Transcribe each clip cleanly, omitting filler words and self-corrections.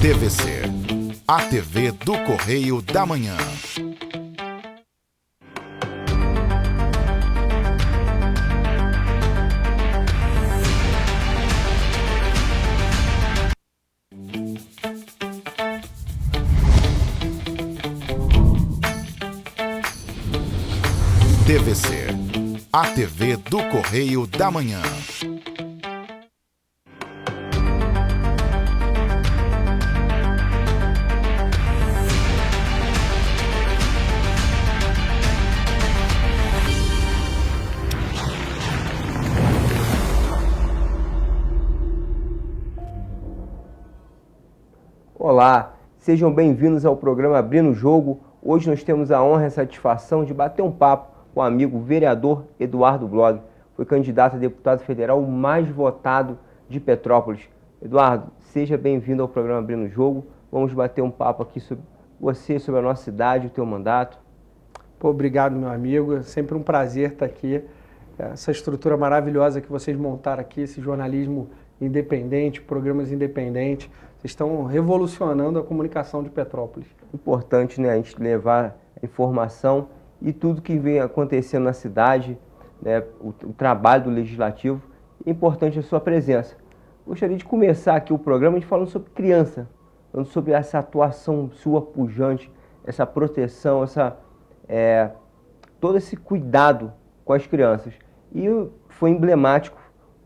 TVC, a TV do Correio da Manhã. TVC, a TV do Correio da Manhã. Olá, sejam bem-vindos ao programa Abrindo o Jogo. Hoje nós temos a honra e a satisfação de bater um papo com o amigo vereador Eduardo Blog. Foi candidato a deputado federal mais votado de Petrópolis. Eduardo, seja bem-vindo ao programa Abrindo o Jogo. Vamos bater um papo aqui sobre você, sobre a nossa cidade, o teu mandato. Obrigado, meu amigo. É sempre um prazer estar aqui. Essa estrutura maravilhosa que vocês montaram aqui, esse jornalismo independente, programas independentes. Vocês estão revolucionando a comunicação de Petrópolis. Importante, né, a gente levar a informação e tudo que vem acontecendo na cidade, né, o trabalho do Legislativo. É importante a sua presença. Gostaria de começar aqui o programa falando sobre criança, falando sobre essa atuação sua pujante, essa proteção, todo esse cuidado com as crianças. E foi emblemático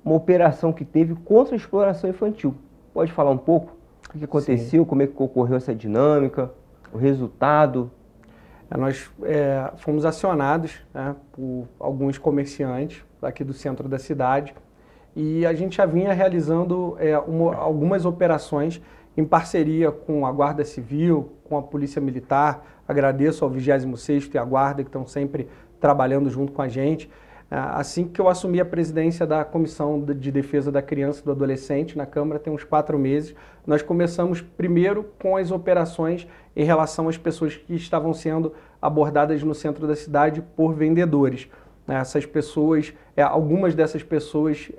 uma operação que teve contra a exploração infantil. Pode falar um pouco o que aconteceu, Sim. Como é que ocorreu essa dinâmica, o resultado? Nós fomos acionados, né, por alguns comerciantes aqui do centro da cidade e a gente já vinha realizando algumas operações em parceria com a Guarda Civil, com a Polícia Militar. Agradeço ao 26º e à Guarda que estão sempre trabalhando junto com a gente. Assim que eu assumi a presidência da Comissão de Defesa da Criança e do Adolescente na Câmara, tem uns 4 meses, nós começamos primeiro com as operações em relação às pessoas que estavam sendo abordadas no centro da cidade por vendedores. Essas pessoas, algumas dessas pessoas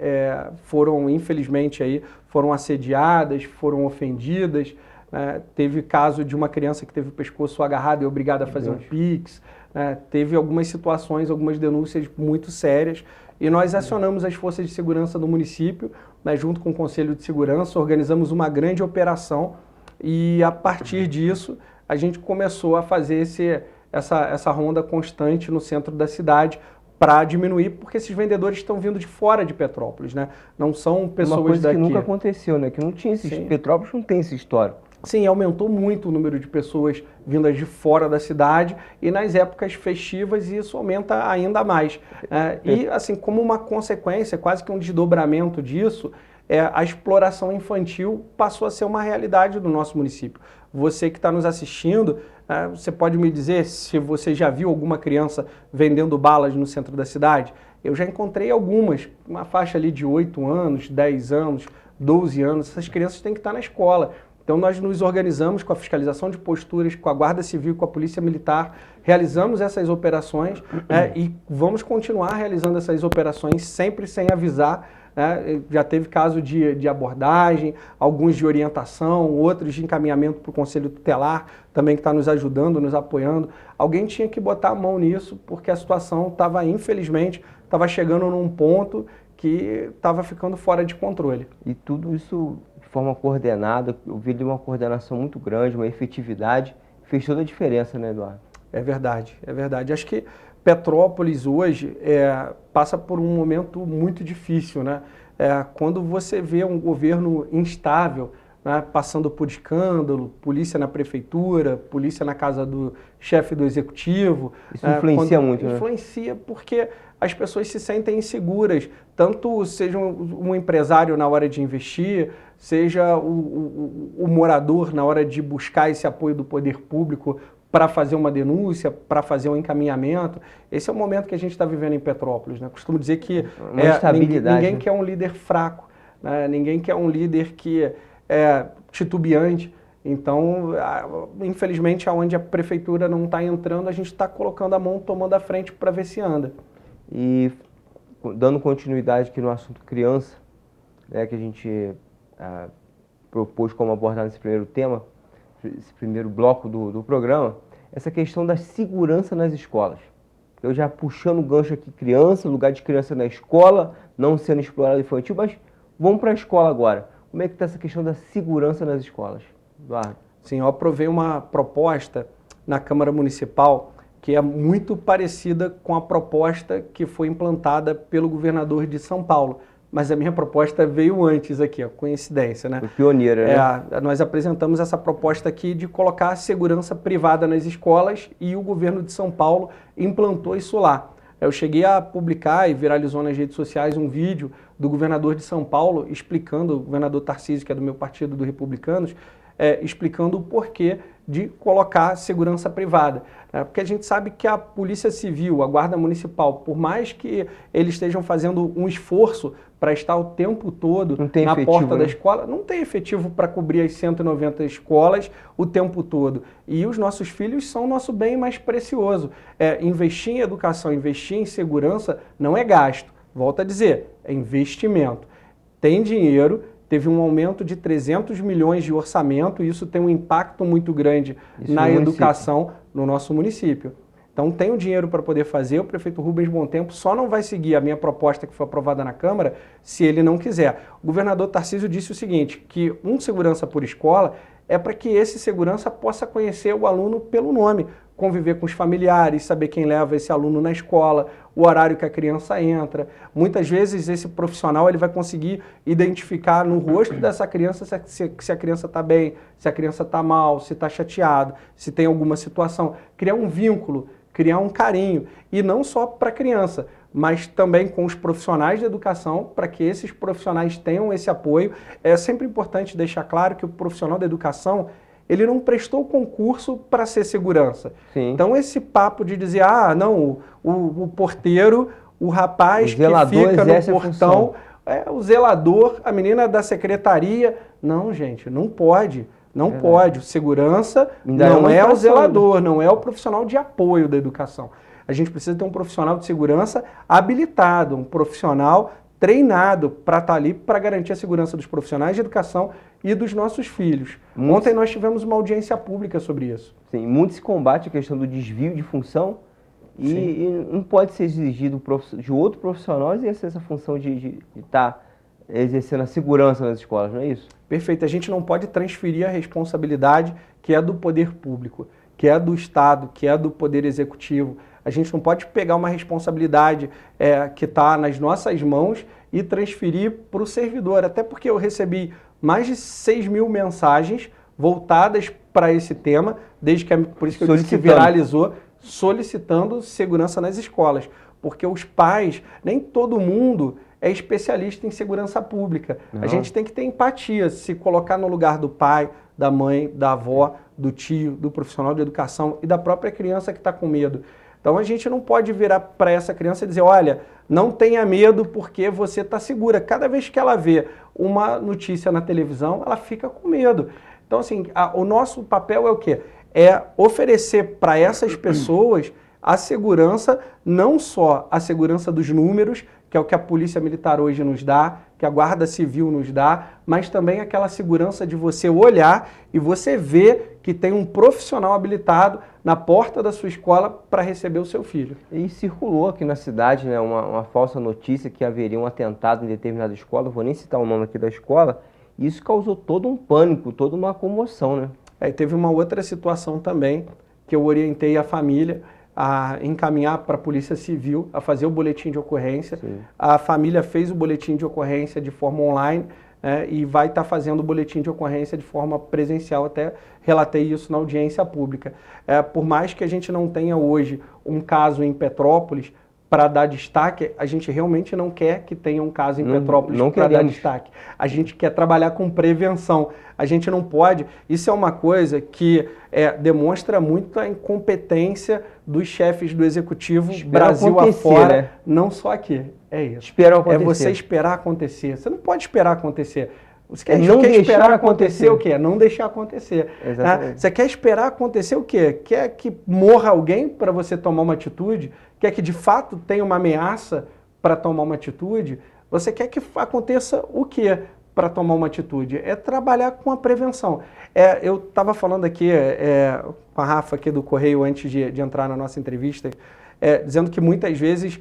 foram, infelizmente, foram assediadas, foram ofendidas. Teve caso de uma criança que teve o pescoço agarrado e obrigada a fazer um Pix. Teve algumas situações, algumas denúncias muito sérias e nós acionamos as forças de segurança do município, junto com o Conselho de Segurança, organizamos uma grande operação e a partir disso a gente começou a fazer essa ronda constante no centro da cidade para diminuir, porque esses vendedores estão vindo de fora de Petrópolis, né? Não são pessoas daqui. Uma coisa que nunca aconteceu, né? Que não tinha Petrópolis não tem essa história. Sim, aumentou muito o número de pessoas vindas de fora da cidade e nas épocas festivas isso aumenta ainda mais. E assim, como uma consequência, quase que um desdobramento disso, a exploração infantil passou a ser uma realidade do nosso município. Você que está nos assistindo, você pode me dizer se você já viu alguma criança vendendo balas no centro da cidade? Eu já encontrei algumas, uma faixa ali de 8 anos, 10 anos, 12 anos, essas crianças têm que estar na escola. Então nós nos organizamos com a fiscalização de posturas, com a Guarda Civil, com a Polícia Militar, realizamos essas operações e vamos continuar realizando essas operações sempre sem avisar. Já teve caso de abordagem, alguns de orientação, outros de encaminhamento para o Conselho Tutelar, também que está nos ajudando, nos apoiando. Alguém tinha que botar a mão nisso, porque a situação estava, infelizmente, chegando num ponto que estava ficando fora de controle. E tudo isso de forma coordenada, eu vi uma coordenação muito grande, uma efetividade, fez toda a diferença, né, Eduardo? É verdade, é verdade. Acho que Petrópolis hoje passa por um momento muito difícil, né? Quando você vê um governo instável, né, passando por escândalo, polícia na prefeitura, polícia na casa do chefe do executivo. Isso influencia muito, né? Influencia porque as pessoas se sentem inseguras, tanto seja um empresário na hora de investir, seja o morador na hora de buscar esse apoio do poder público para fazer uma denúncia, para fazer um encaminhamento. Esse é o momento que a gente está vivendo em Petrópolis, né? Costumo dizer que ninguém quer um líder fraco, né? Ninguém quer um líder que é titubeante. Então, infelizmente, aonde a prefeitura não está entrando, a gente está colocando a mão, tomando a frente para ver se anda. E dando continuidade aqui no assunto criança, né, que a gente propôs como abordar nesse primeiro tema, esse primeiro bloco do programa, essa questão da segurança nas escolas. Eu já puxando o gancho aqui, criança, lugar de criança na escola, não sendo explorado infantil, mas vamos para a escola agora. Como é que está essa questão da segurança nas escolas, Eduardo? Sim, eu aprovei uma proposta na Câmara Municipal que é muito parecida com a proposta que foi implantada pelo governador de São Paulo. Mas a minha proposta veio antes aqui, ó, coincidência, né? Foi pioneira, né? Nós apresentamos essa proposta aqui de colocar a segurança privada nas escolas e o governo de São Paulo implantou isso lá. Eu cheguei a publicar e viralizou nas redes sociais um vídeo do governador de São Paulo explicando, o governador Tarcísio, que é do meu partido, do Republicanos, explicando o porquê de colocar segurança privada. Porque a gente sabe que a Polícia Civil, a Guarda Municipal, por mais que eles estejam fazendo um esforço para estar o tempo todo na porta da escola, não tem efetivo para cobrir as 190 escolas o tempo todo. E os nossos filhos são o nosso bem mais precioso. Investir em educação, investir em segurança não é gasto. Volto a dizer, é investimento. Tem dinheiro. Teve um aumento de 300 milhões de orçamento e isso tem um impacto muito grande na educação no nosso município. Então tem o dinheiro para poder fazer, o prefeito Rubens Bontempo só não vai seguir a minha proposta que foi aprovada na Câmara se ele não quiser. O governador Tarcísio disse o seguinte, que um segurança por escola é para que esse segurança possa conhecer o aluno pelo nome, conviver com os familiares, saber quem leva esse aluno na escola, o horário que a criança entra. Muitas vezes esse profissional ele vai conseguir identificar no rosto dessa criança se a criança está bem, se a criança está mal, se está chateado, se tem alguma situação. Criar um vínculo, criar um carinho. E não só para a criança, mas também com os profissionais de educação, para que esses profissionais tenham esse apoio. É sempre importante deixar claro que o profissional da educação ele não prestou concurso para ser segurança. Sim. Então esse papo de dizer, não, o porteiro, o rapaz que fica no portão, o zelador, a menina da secretaria. Não, gente, não pode. Não pode. O segurança não é o zelador, não é o profissional de apoio da educação. A gente precisa ter um profissional de segurança habilitado, um profissional treinado para estar ali para garantir a segurança dos profissionais de educação e dos nossos filhos. Ontem nós tivemos uma audiência pública sobre isso. Sim, muito se combate a questão do desvio de função e não pode ser exigido de outro profissional exercer essa função de estar exercendo a segurança nas escolas, não é isso? Perfeito. A gente não pode transferir a responsabilidade que é do poder público, que é do Estado, que é do Poder Executivo. A gente não pode pegar uma responsabilidade que está nas nossas mãos e transferir para o servidor. Até porque eu recebi mais de 6 mil mensagens voltadas para esse tema, desde que, por isso que eu disse que viralizou, solicitando segurança nas escolas. Porque os pais, nem todo mundo é especialista em segurança pública. Não. A gente tem que ter empatia, se colocar no lugar do pai, da mãe, da avó, do tio, do profissional de educação e da própria criança que está com medo. Então a gente não pode virar para essa criança e dizer, olha, não tenha medo porque você está segura. Cada vez que ela vê uma notícia na televisão, ela fica com medo. Então assim, o nosso papel é o quê? É oferecer para essas pessoas a segurança, não só a segurança dos números, que é o que a Polícia Militar hoje nos dá, que a Guarda Civil nos dá, mas também aquela segurança de você olhar e você ver que tem um profissional habilitado na porta da sua escola para receber o seu filho. E circulou aqui na cidade, né, uma falsa notícia que haveria um atentado em determinada escola, não vou nem citar o nome aqui da escola, e isso causou todo um pânico, toda uma comoção, né? Teve uma outra situação também, que eu orientei a família a encaminhar para a Polícia Civil, a fazer o boletim de ocorrência. Sim. A família fez o boletim de ocorrência de forma online e vai estar fazendo o boletim de ocorrência de forma presencial, até relatei isso na audiência pública. Por mais que a gente não tenha hoje um caso em Petrópolis para dar destaque, a gente realmente não quer que tenha um caso em Petrópolis para dar destaque. A gente quer trabalhar com prevenção. A gente não pode... Isso é uma coisa que demonstra muito a incompetência dos chefes do Executivo Brasil afora, né? Não só aqui. É isso. Esperar acontecer. É você esperar acontecer. Você não pode esperar acontecer. Você quer esperar acontecer o quê? Não deixar acontecer. Exatamente. Você quer esperar acontecer o quê? Quer que morra alguém para você tomar uma atitude? Quer que de fato tenha uma ameaça para tomar uma atitude? Você quer que aconteça o quê? para tomar uma atitude? É trabalhar com a prevenção. Eu estava falando aqui com a Rafa aqui do Correio antes de entrar na nossa entrevista, dizendo que muitas vezes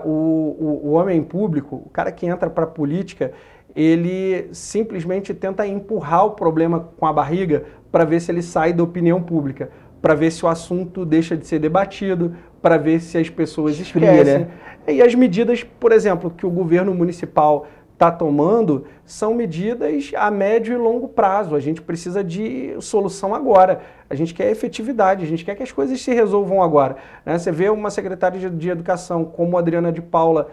o homem público, o cara que entra para a política, ele simplesmente tenta empurrar o problema com a barriga para ver se ele sai da opinião pública, para ver se o assunto deixa de ser debatido, para ver se as pessoas esquecem. Né? E as medidas, por exemplo, que o governo municipal está tomando são medidas a médio e longo prazo. A gente precisa de solução agora. A gente quer efetividade, a gente quer que as coisas se resolvam agora. Né? Você vê uma secretária de Educação como a Adriana de Paula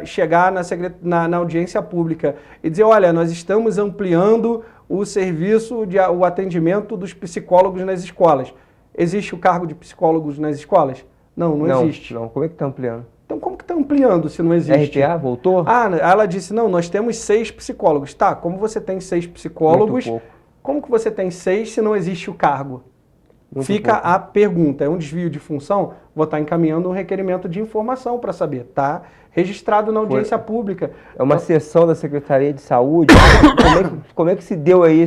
chegar na audiência pública e dizer, olha, nós estamos ampliando o serviço, o atendimento dos psicólogos nas escolas. Existe o cargo de psicólogos nas escolas? Não existe. Não, como é que está ampliando? Então, como que está ampliando se não existe? RPA voltou? Ela disse, não, nós temos 6 psicólogos. Tá, como você tem 6 psicólogos, como que você tem 6 se não existe o cargo? Fica a pergunta, é um desvio de função? Vou estar encaminhando um requerimento de informação para saber, tá? Registrado na audiência pública. É uma sessão da Secretaria de Saúde. Como é que se deu aí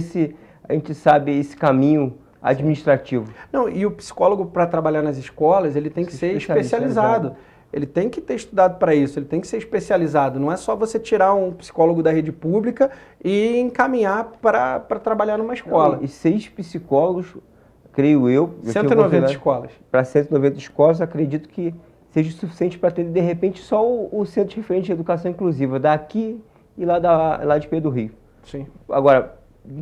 a gente sabe, esse caminho administrativo? Não, e o psicólogo, para trabalhar nas escolas, ele tem que ser especializado. Ele tem que ter estudado para isso, ele tem que ser especializado. Não é só você tirar um psicólogo da rede pública e encaminhar para trabalhar numa escola. Não, e 6 psicólogos, creio eu... 190 escolas. Para 190 escolas, acredito que seja suficiente para ter, de repente, só o Centro de Referente de Educação Inclusiva, daqui e lá de Pedro Rio. Sim. Agora,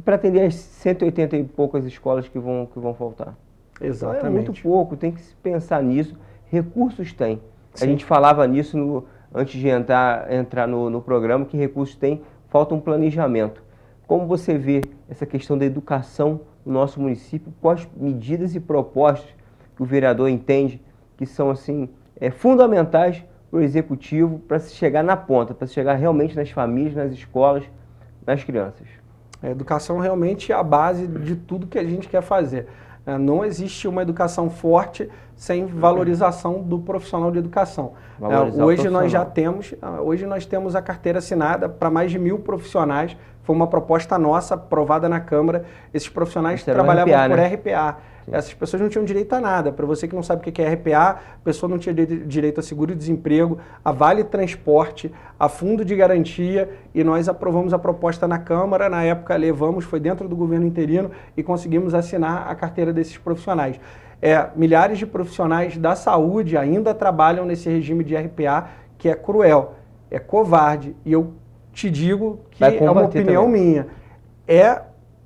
para atender as 180 e poucas escolas que vão faltar. Exatamente. Então, é muito pouco, tem que se pensar nisso. Recursos tem. Sim. A gente falava nisso antes de entrar no programa, que recursos tem, falta um planejamento. Como você vê essa questão da educação no nosso município, quais medidas e propostas que o vereador entende que são assim, fundamentais para o executivo, para se chegar na ponta, para se chegar realmente nas famílias, nas escolas, nas crianças? A educação realmente é a base de tudo que a gente quer fazer. Não existe uma educação forte sem valorização do profissional de educação. Hoje nós temos a carteira assinada para mais de 1.000 profissionais. Foi uma proposta nossa, aprovada na Câmara. Esses profissionais trabalhavam por RPA. Essas pessoas não tinham direito a nada. Para você que não sabe o que é RPA, a pessoa não tinha direito a seguro-desemprego, a vale transporte, a fundo de garantia, e nós aprovamos a proposta na Câmara. Na época foi dentro do governo interino e conseguimos assinar a carteira desses profissionais. Milhares de profissionais da saúde ainda trabalham nesse regime de RPA, que é cruel, é covarde, e eu te digo que é uma opinião minha, é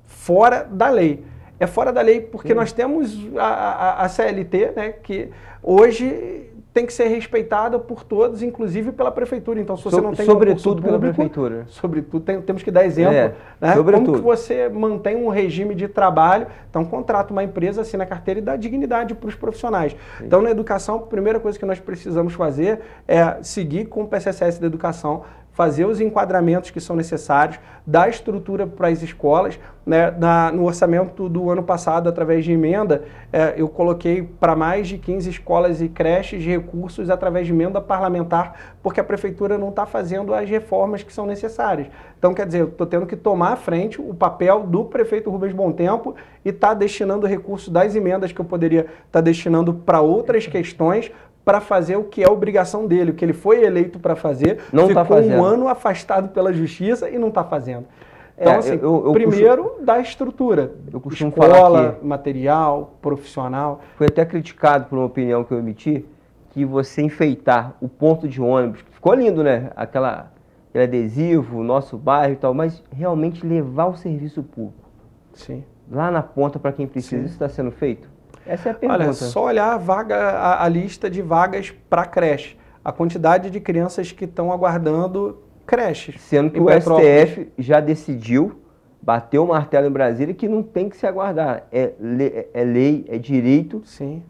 fora da lei. É fora da lei porque nós temos a CLT, né, que hoje tem que ser respeitada por todos, inclusive pela prefeitura. Então, se você não tem sobretudo pela prefeitura. Sobretudo, temos que dar exemplo. Né? Como que você mantém um regime de trabalho? Então, contrata uma empresa, assina a carteira e dá dignidade para os profissionais. Sim. Então, na educação, a primeira coisa que nós precisamos fazer é seguir com o PCSS da educação, fazer os enquadramentos que são necessários, dar estrutura para as escolas. Né? No orçamento do ano passado, através de emenda, eu coloquei para mais de 15 escolas e creches recursos através de emenda parlamentar, porque a prefeitura não está fazendo as reformas que são necessárias. Então, quer dizer, eu estou tendo que tomar à frente o papel do prefeito Rubens Bom Tempo e estar destinando recursos das emendas que eu poderia estar destinando para outras questões, para fazer o que é obrigação dele, o que ele foi eleito para fazer, ficou um ano afastado pela justiça e não está fazendo. Então, assim, primeiro, dá estrutura. Eu costumo escola, falar que material, profissional. Foi até criticado por uma opinião que eu emiti, que você enfeitar o ponto de ônibus, ficou lindo, né? Aquele adesivo, o nosso bairro e tal, mas realmente levar o serviço público. Sim. Lá na ponta para quem precisa. Sim. Isso está sendo feito? Essa é a pergunta. Olha, só olhar a lista de vagas para creche, a quantidade de crianças que estão aguardando creches. Sendo que o STF já decidiu, bateu o martelo em Brasília, que não tem que se aguardar. É lei, é direito. Sim.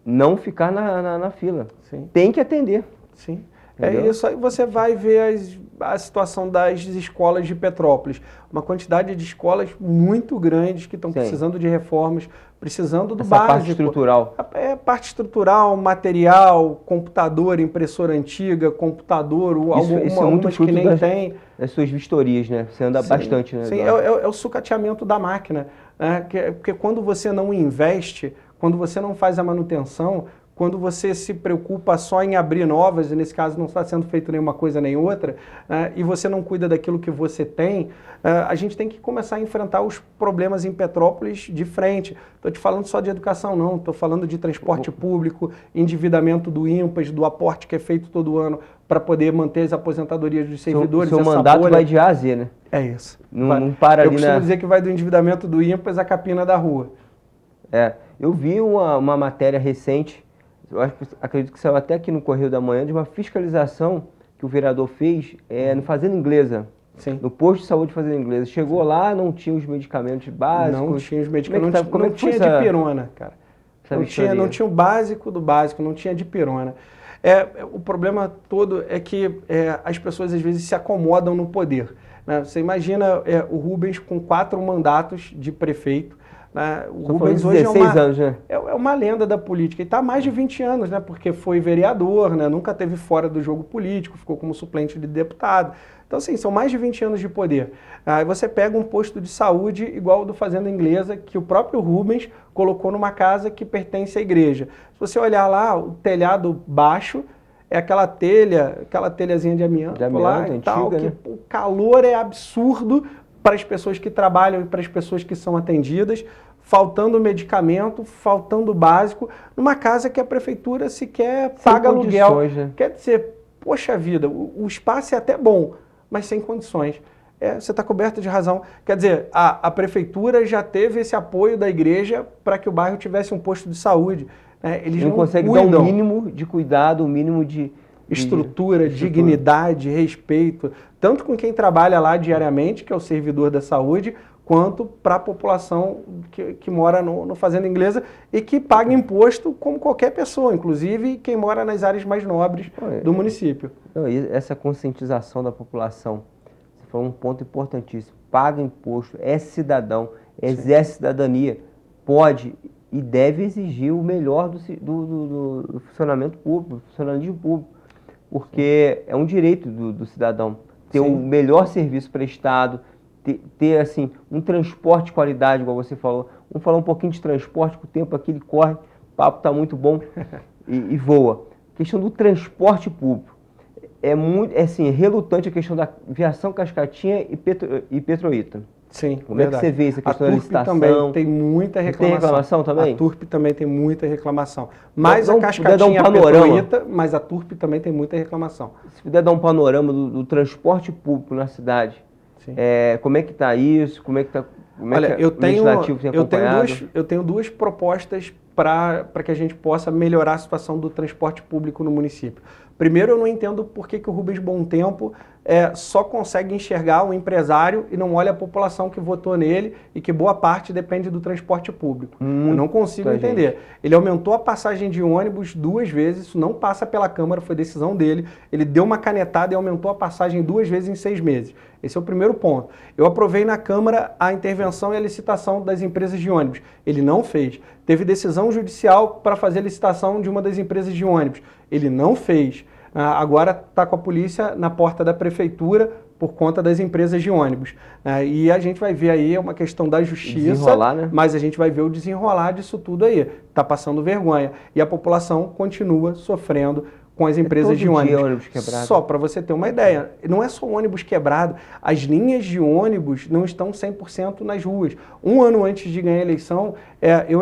Não ficar na fila. Sim. Tem que atender. Sim. entendeu? É isso, aí você vai ver a situação das escolas de Petrópolis. Uma quantidade de escolas muito grandes que estão Sim. precisando de reformas, precisando do Essa básico. parte estrutural. É parte estrutural, material, computador, impressora antiga, computador, Isso é muito algumas que fruto nem tem. das suas vistorias, né? Você anda Sim, bastante, né? sim, Eduardo? é o sucateamento da máquina, né? Porque quando você não investe, quando você não faz a manutenção, quando você se preocupa só em abrir novas, e nesse caso não está sendo feito nenhuma coisa nem outra, né? E você não cuida daquilo que você tem, a gente tem que começar a enfrentar os problemas em Petrópolis de frente. Estou te falando só de educação, não. Estou falando de transporte público, endividamento do INPAS, do aporte que é feito todo ano para poder manter as aposentadorias dos servidores. Seu essa mandato bolha. vai de A a Z, né? É isso. Não para Eu ali costumo na... dizer que vai do endividamento do INPAS à capina da rua. Eu vi uma matéria recente, acredito que saiu até aqui no Correio da Manhã, de uma fiscalização que o vereador fez no Fazenda Inglesa. Sim. No posto de saúde Fazenda Inglesa. Chegou lá, não tinha os medicamentos básicos. Não tinha os medicamentos, Como não tinha dipirona, cara. Não tinha o básico do básico, não tinha dipirona. O problema todo é que as pessoas às vezes se acomodam no poder, né? Você imagina o Rubens com 4 mandatos de prefeito. Né? O Rubens hoje 16 anos, né? é uma lenda da política. E está há mais de 20 anos, né? Porque foi vereador, né? Nunca teve fora do jogo político, ficou como suplente de deputado. Então, assim, são mais de 20 anos de poder. Aí você pega um posto de saúde igual o do Fazenda Inglesa, que o próprio Rubens colocou numa casa que pertence à igreja. Se você olhar lá, o telhado baixo é aquela telhazinha de amianto lá e antiga, tal, né? que o calor é absurdo para as pessoas que trabalham e para as pessoas que são atendidas, faltando medicamento, faltando básico, numa casa que a prefeitura sequer paga aluguel. Né? Quer dizer, poxa vida, o espaço é até bom, mas sem condições. Você está coberto de razão. Quer dizer, a prefeitura já teve esse apoio da igreja para que o bairro tivesse um posto de saúde. Eles não conseguem dar o mínimo de cuidado, o mínimo de estrutura, dignidade, respeito, tanto com quem trabalha lá diariamente, que é o servidor da saúde, quanto para a população que mora no Fazenda Inglesa e que paga imposto como qualquer pessoa, inclusive quem mora nas áreas mais nobres do município. Essa conscientização da população, você falou um ponto importantíssimo, paga imposto, é cidadão, exerce cidadania, pode e deve exigir o melhor do funcionamento público, do funcionalismo público, porque é um direito do cidadão ter o melhor serviço prestado, ter assim, um transporte de qualidade, igual você falou. Vamos falar um pouquinho de transporte, que o tempo aqui ele corre, o papo está muito bom e voa. Questão do transporte público. É assim, relutante a questão da Viação Cascatinha e Petroita. Sim, como é que você vê essa questão da licitação? Também tem muita reclamação. Tem reclamação também? A Turp também tem muita reclamação. Mas a Cascatinha dar um panorama. Petroita, mas a Turp também tem muita reclamação. Se puder dar um panorama do transporte público na cidade, como é que está isso? Como é que está? Olha, eu tenho duas propostas para que a gente possa melhorar a situação do transporte público no município. Primeiro, eu não entendo por que o Rubens Bom Tempo só consegue enxergar o empresário e não olha a população que votou nele e que boa parte depende do transporte público. Eu não consigo entender. Ele aumentou a passagem de ônibus 2 vezes, isso não passa pela Câmara, foi decisão dele. Ele deu uma canetada e aumentou a passagem 2 vezes em 6 meses. Esse é o primeiro ponto. Eu aprovei na Câmara a intervenção e a licitação das empresas de ônibus. Ele não fez. Teve decisão judicial para fazer a licitação de uma das empresas de ônibus. Ele não fez. Agora está com a polícia na porta da prefeitura por conta das empresas de ônibus. E a gente vai ver aí uma questão da justiça, né? Mas a gente vai ver o desenrolar disso tudo aí. Está passando vergonha. E a população continua sofrendo com as empresas de ônibus quebrado. Só para você ter uma ideia, não é só ônibus quebrado, as linhas de ônibus não estão 100% nas ruas. Um ano antes de ganhar a eleição, eu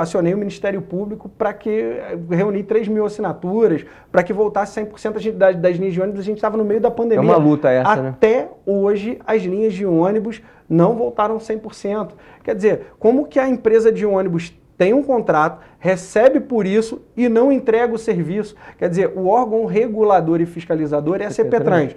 acionei o Ministério Público para que reunir 3 mil assinaturas, para que voltasse 100% das linhas de ônibus. A gente estava no meio da pandemia. É uma luta essa, né? Até hoje, as linhas de ônibus não voltaram 100%. Quer dizer, como que a empresa de ônibus tem um contrato, recebe por isso e não entrega o serviço? Quer dizer, o órgão regulador e fiscalizador é a CPTrans.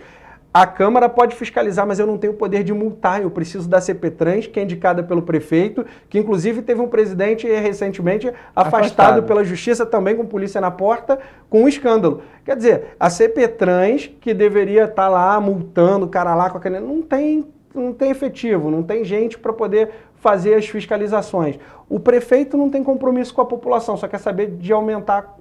A Câmara pode fiscalizar, mas eu não tenho o poder de multar. Eu preciso da CPTrans, que é indicada pelo prefeito, que inclusive teve um presidente recentemente afastado pela Justiça, também com polícia na porta, com um escândalo. Quer dizer, a CPTrans, que deveria estar lá multando o cara lá com aquele... Não tem efetivo, não tem gente para poder fazer as fiscalizações. O prefeito não tem compromisso com a população, só quer saber de aumentar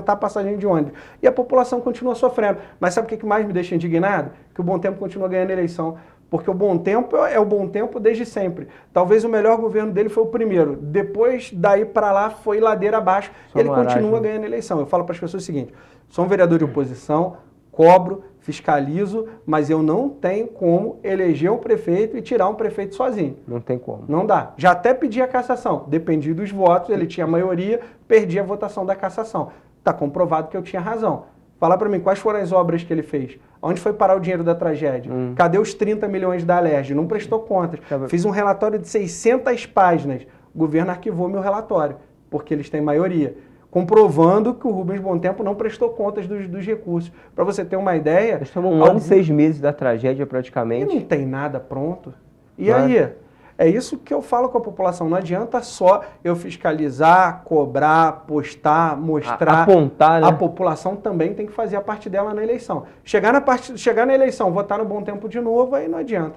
a passagem de ônibus. E a população continua sofrendo. Mas sabe o que mais me deixa indignado? Que o Bom Tempo continua ganhando eleição. Porque o Bom Tempo é o Bom Tempo desde sempre. Talvez o melhor governo dele foi o primeiro. Depois, daí para lá, foi ladeira abaixo. E ele continua ganhando eleição. Eu falo para as pessoas o seguinte, sou um vereador de oposição, cobro, fiscalizo, mas eu não tenho como eleger um prefeito e tirar um prefeito sozinho. Não tem como. Não dá. Já até pedi a cassação. Dependi dos votos, ele tinha maioria, perdi a votação da cassação. Está comprovado que eu tinha razão. Fala para mim, quais foram as obras que ele fez? Onde foi parar o dinheiro da tragédia? Cadê os 30 milhões da Alerj? Não prestou contas. Fiz um relatório de 600 páginas. O governo arquivou meu relatório, porque eles têm maioria, comprovando que o Rubens Bom Tempo não prestou contas dos recursos. Para você ter uma ideia... Estamos 1 ano e 6 meses da tragédia, praticamente. E não tem nada pronto. E aí? É isso que eu falo com a população. Não adianta só eu fiscalizar, cobrar, postar, mostrar. Apontar, né? A população também tem que fazer a parte dela na eleição. Chegar na eleição, votar no Bom Tempo de novo, aí não adianta.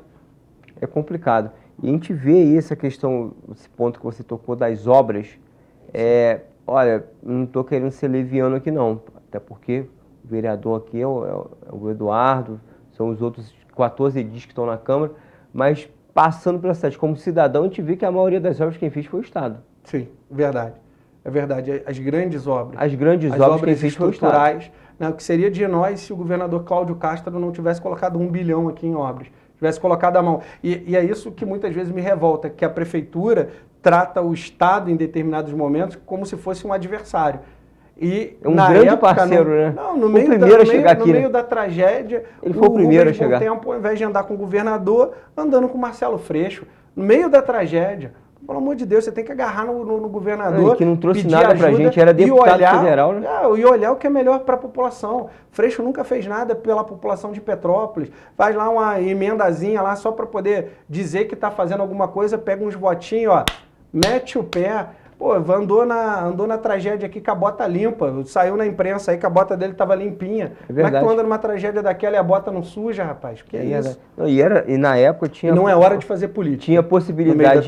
É complicado. E a gente vê aí essa questão, esse ponto que você tocou das obras. Olha, não estou querendo ser leviano aqui não, até porque o vereador aqui é o Eduardo, são os outros 14 edis que estão na Câmara, mas passando pela cidade como cidadão, a gente vê que a maioria das obras quem fez foi o Estado. Sim, verdade. É verdade. As grandes obras. As grandes obras quem fez foi o Estado. O que seria de nós se o governador Cláudio Castro não tivesse colocado 1 bilhão aqui em obras, tivesse colocado a mão. E é isso que muitas vezes me revolta, que a prefeitura trata o Estado em determinados momentos como se fosse um adversário. E é um grande parceiro, né? Não, no meio da tragédia, ele foi o primeiro a chegar. O Tempo, ao invés de andar com o governador, andando com o Marcelo Freixo. No meio da tragédia, pelo amor de Deus, você tem que agarrar no governador, que não trouxe nada pra gente, era deputado federal, né? E olhar o que é melhor para a população. Freixo nunca fez nada pela população de Petrópolis. Faz lá uma emendazinha lá só para poder dizer que está fazendo alguma coisa, pega uns votinhos, ó, mete o pé. Pô, andou na tragédia aqui com a bota limpa, saiu na imprensa aí que a bota dele estava limpinha. Como é que tu anda numa tragédia daquela e a bota não suja, rapaz? Que é isso? Não, e na época tinha... Não é hora de fazer política. Tinha possibilidade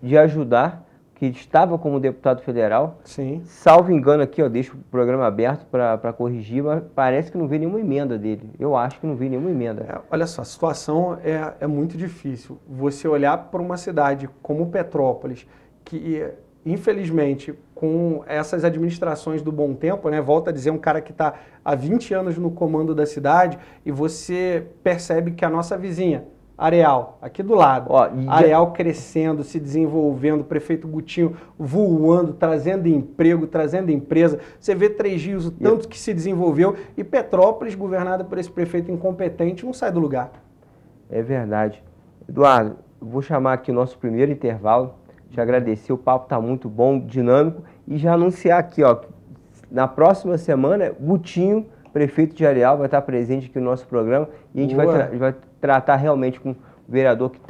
de ajudar, que estava como deputado federal. Sim. Salvo engano aqui, ó, deixo o programa aberto para corrigir, mas parece que não veio nenhuma emenda dele. Eu acho que não veio nenhuma emenda. Olha só, a situação é muito difícil. Você olhar para uma cidade como Petrópolis, que... Infelizmente, com essas administrações do Bom Tempo, né, volta a dizer, um cara que está há 20 anos no comando da cidade, e você percebe que a nossa vizinha, Areal, aqui do lado, Areal crescendo, se desenvolvendo, o prefeito Gutinho voando, trazendo emprego, trazendo empresa, você vê Três Rios, o tanto que se desenvolveu, e Petrópolis, governada por esse prefeito incompetente, não sai do lugar. É verdade. Eduardo, eu vou chamar aqui o nosso primeiro intervalo, te agradecer, o papo está muito bom, dinâmico, e já anunciar aqui, ó, na próxima semana, Gutinho, prefeito de Areal, vai estar presente aqui no nosso programa, e a gente vai tratar realmente com um vereador que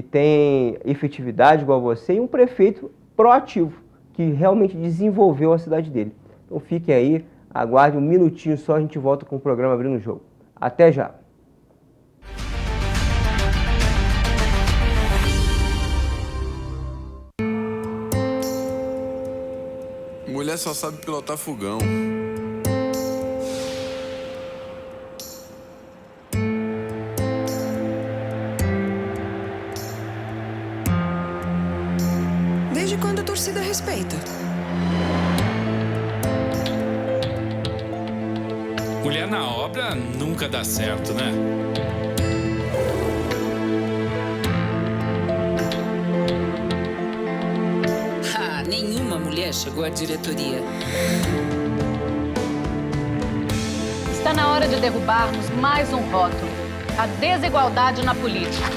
tem efetividade igual a você, e um prefeito proativo, que realmente desenvolveu a cidade dele. Então fique aí, aguarde um minutinho só, a gente volta com o programa Abrindo o Jogo. Até já! Mulher só sabe pilotar fogão. Desde quando a torcida respeita? Mulher na obra nunca dá certo, né? Nenhuma mulher chegou à diretoria. Está na hora de derrubarmos mais um rótulo: a desigualdade na política.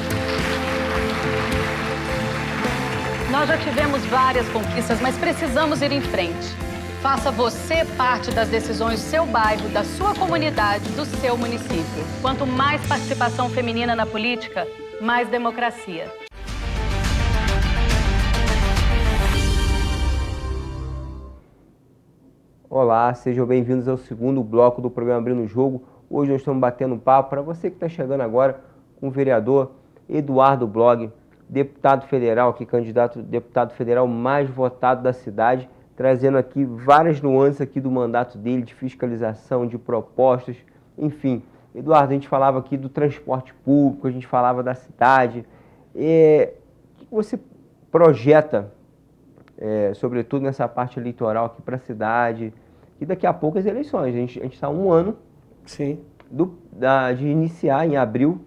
Nós já tivemos várias conquistas, mas precisamos ir em frente. Faça você parte das decisões do seu bairro, da sua comunidade, do seu município. Quanto mais participação feminina na política, mais democracia. Olá, sejam bem-vindos ao segundo bloco do programa Abrindo o Jogo. Hoje nós estamos batendo um papo para você que está chegando agora com o vereador Eduardo Blog, deputado federal, candidato a deputado federal mais votado da cidade, trazendo aqui várias nuances aqui do mandato dele, de fiscalização, de propostas, enfim. Eduardo, a gente falava aqui do transporte público, a gente falava da cidade. O que você projeta, sobretudo nessa parte eleitoral aqui para a cidade? E daqui a pouco as eleições. A gente está há um ano Sim. de iniciar em abril